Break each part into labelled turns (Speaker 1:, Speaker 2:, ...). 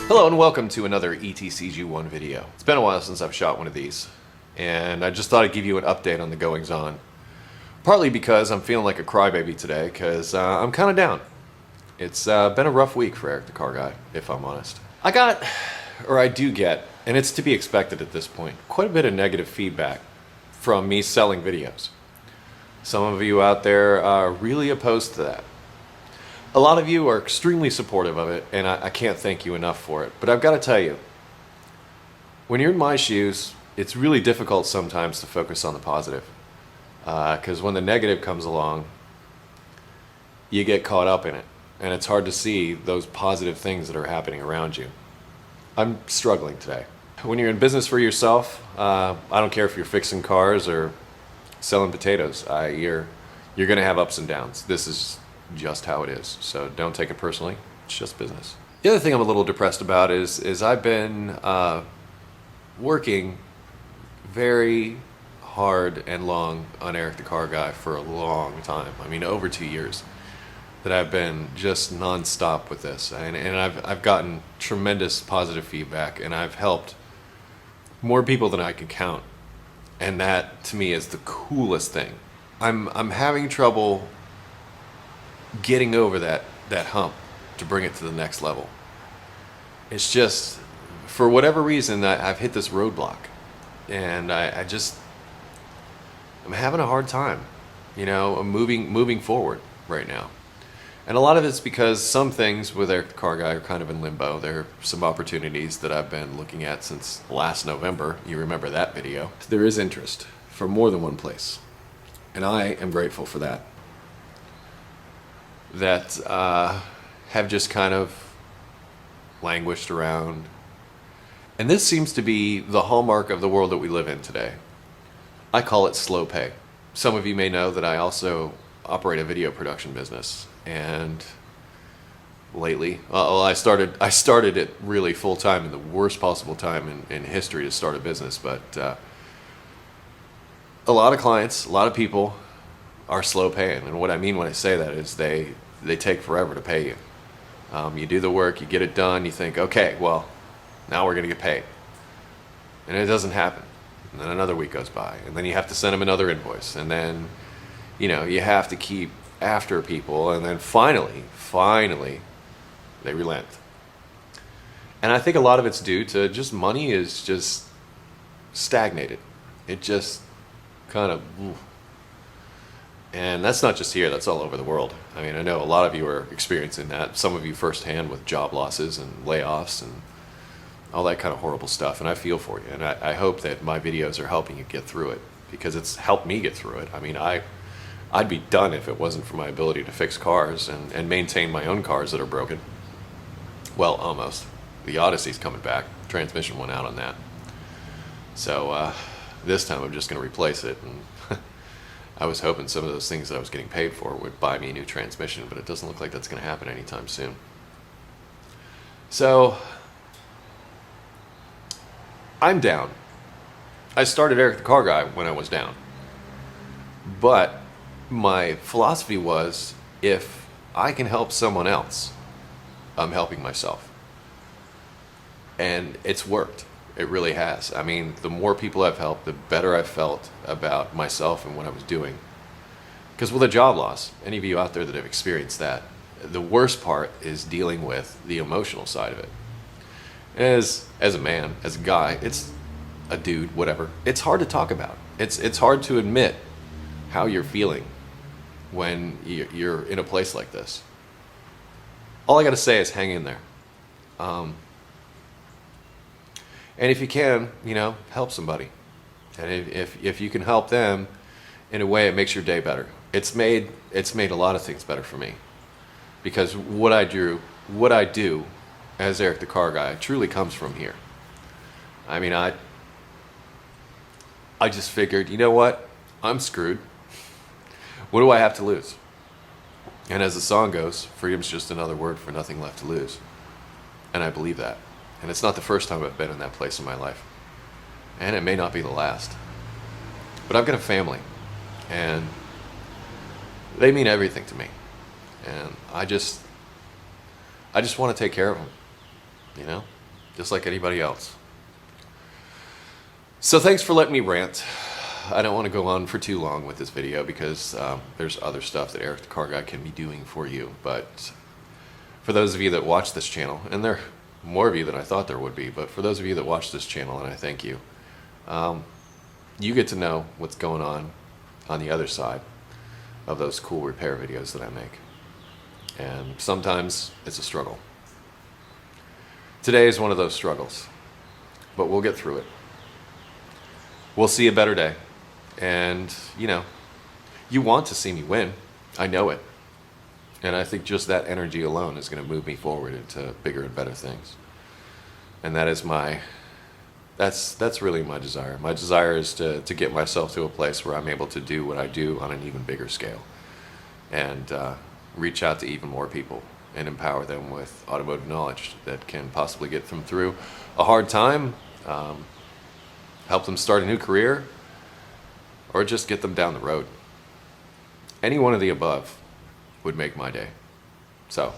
Speaker 1: Hello and welcome to another ETCG1 video. It's been a while since I've shot one of these, and I just thought I'd give you an update on the goings on. Partly because I'm feeling like a crybaby today, because I'm kind of down. It's been a rough week for Eric the Car Guy, if I'm honest. I do get, and it's to be expected at this point, quite a bit of negative feedback from me selling videos. Some of you out there are really opposed to that. A lot of you are extremely supportive of it, and I can't thank you enough for it. But I've got to tell you, when you're in my shoes, it's really difficult sometimes to focus on the positive. Because when the negative comes along, you get caught up in it. And it's hard to see those positive things that are happening around you. I'm struggling today. When you're in business for yourself, I don't care if you're fixing cars or selling potatoes. You're going to have ups and downs. This is just how it is. So don't take it personally. It's just business. The other thing I'm a little depressed about is I've been working very hard and long on Eric the Car Guy for a long time. I mean, over 2 years that I've been just non-stop with this, and I've gotten tremendous positive feedback, and I've helped more people than I can count, and that to me is the coolest thing. I'm having trouble getting over that hump to bring it to the next level. It's just, for whatever reason, I've hit this roadblock, and I'm having a hard time, moving forward right now. And a lot of it's because some things with Eric the Car Guy are kind of in limbo. There are some opportunities that I've been looking at since last November. You remember that video. There is interest from more than one place, and I am grateful for that. That have just kind of languished around. And this seems to be the hallmark of the world that we live in today. I call it slow pay. Some of you may know that I also operate a video production business, and lately, I started it really full time in the worst possible time in history to start a business, but a lot of clients, a lot of people are slow paying, and what I mean when I say that is they take forever to pay you. You do the work, you get it done, you think, okay, well, now we're going to get paid, and it doesn't happen. And then another week goes by, and then you have to send them another invoice, and then you have to keep after people, and then finally they relent. And I think a lot of it's due to just money is just stagnated. It just kind of, and that's not just here, that's all over the world. I mean, I know a lot of you are experiencing that, some of you firsthand with job losses and layoffs and all that kind of horrible stuff, and I feel for you, and I hope that my videos are helping you get through it, because it's helped me get through it. I mean, I'd be done if it wasn't for my ability to fix cars and maintain my own cars that are broken. Well, almost. The Odyssey's coming back. Transmission went out on that. So this time I'm just going to replace it, and I was hoping some of those things that I was getting paid for would buy me a new transmission, but it doesn't look like that's going to happen anytime soon. So I'm down. I started Eric the Car Guy when I was down. But my philosophy was, if I can help someone else, I'm helping myself. And it's worked. It really has. I mean, the more people I've helped, the better I've felt about myself and what I was doing. Because with a job loss, any of you out there that have experienced that, the worst part is dealing with the emotional side of it. As a man, as a guy, it's a dude, whatever, it's hard to talk about. It's hard to admit how you're feeling when you're in a place like this. All I gotta say is hang in there. And if you can, help somebody. And if you can help them in a way, it makes your day better. It's made a lot of things better for me. Because what I do as Eric the Car Guy truly comes from here. I mean, I just figured, you know what? I'm screwed. What do I have to lose? And as the song goes, freedom's just another word for nothing left to lose. And I believe that. And it's not the first time I've been in that place in my life. And it may not be the last. But I've got a family. And they mean everything to me. And I just want to take care of them. you know, just like anybody else. So thanks for letting me rant. I don't want to go on for too long with this video because there's other stuff that Eric the Car Guy can be doing for you. But for those of you that watch this channel, and there are more of you than I thought there would be, but for those of you that watch this channel, and I thank you, you get to know what's going on the other side of those cool repair videos that I make. And sometimes it's a struggle. Today is one of those struggles, but we'll get through it. We'll see a better day. And, you know, you want to see me win. I know it. And I think just that energy alone is going to move me forward into bigger and better things. And that is that's really my desire. My desire is to get myself to a place where I'm able to do what I do on an even bigger scale. And reach out to even more people and empower them with automotive knowledge that can possibly get them through a hard time, help them start a new career, or just get them down the road. Any one of the above would make my day. So,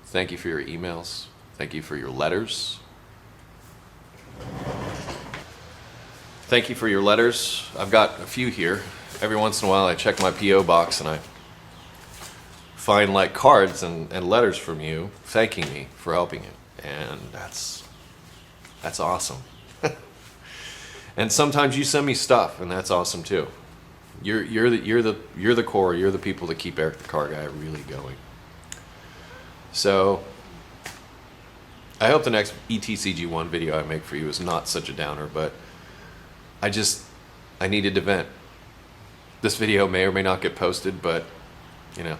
Speaker 1: thank you for your emails. Thank you for your letters. Thank you for your letters. I've got a few here. Every once in a while I check my P.O. box and I find like cards and letters from you thanking me for helping you. And that's awesome. And sometimes you send me stuff, and that's awesome too. You're the core. You're the people that keep Eric the Car Guy really going. So I hope the next ETCG 1 video I make for you is not such a downer, but I needed to vent. This video may or may not get posted, but you know,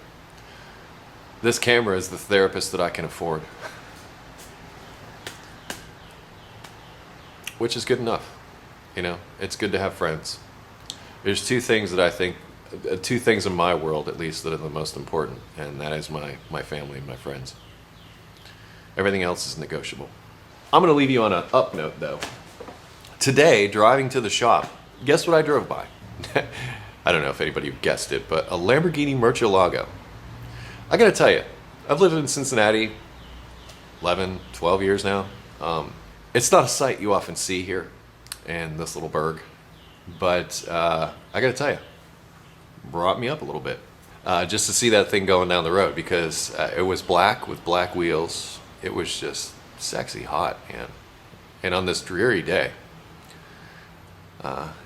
Speaker 1: this camera is the therapist that I can afford, which is good enough. You know, it's good to have friends. There's two things that I think, two things in my world at least, that are the most important, and that is my family and my friends. Everything else is negotiable. I'm going to leave you on an up note though. Today, driving to the shop, guess what I drove by? I don't know if anybody guessed it, but a Lamborghini Murcielago. I got to tell you, I've lived in Cincinnati 11, 12 years now. It's not a sight you often see here in this little burg, but I gotta tell you, brought me up a little bit just to see that thing going down the road, because it was black with black wheels. It was just sexy hot, man. And on this dreary day,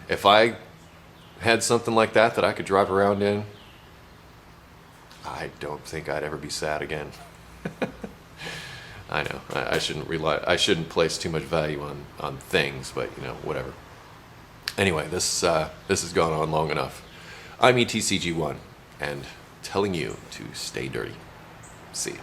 Speaker 1: if I had something like that I could drive around in, I don't think I'd ever be sad again. I know I shouldn't place too much value on things, but you know, whatever. Anyway, this has gone on long enough. I'm ETCG1, and telling you to stay dirty. See ya.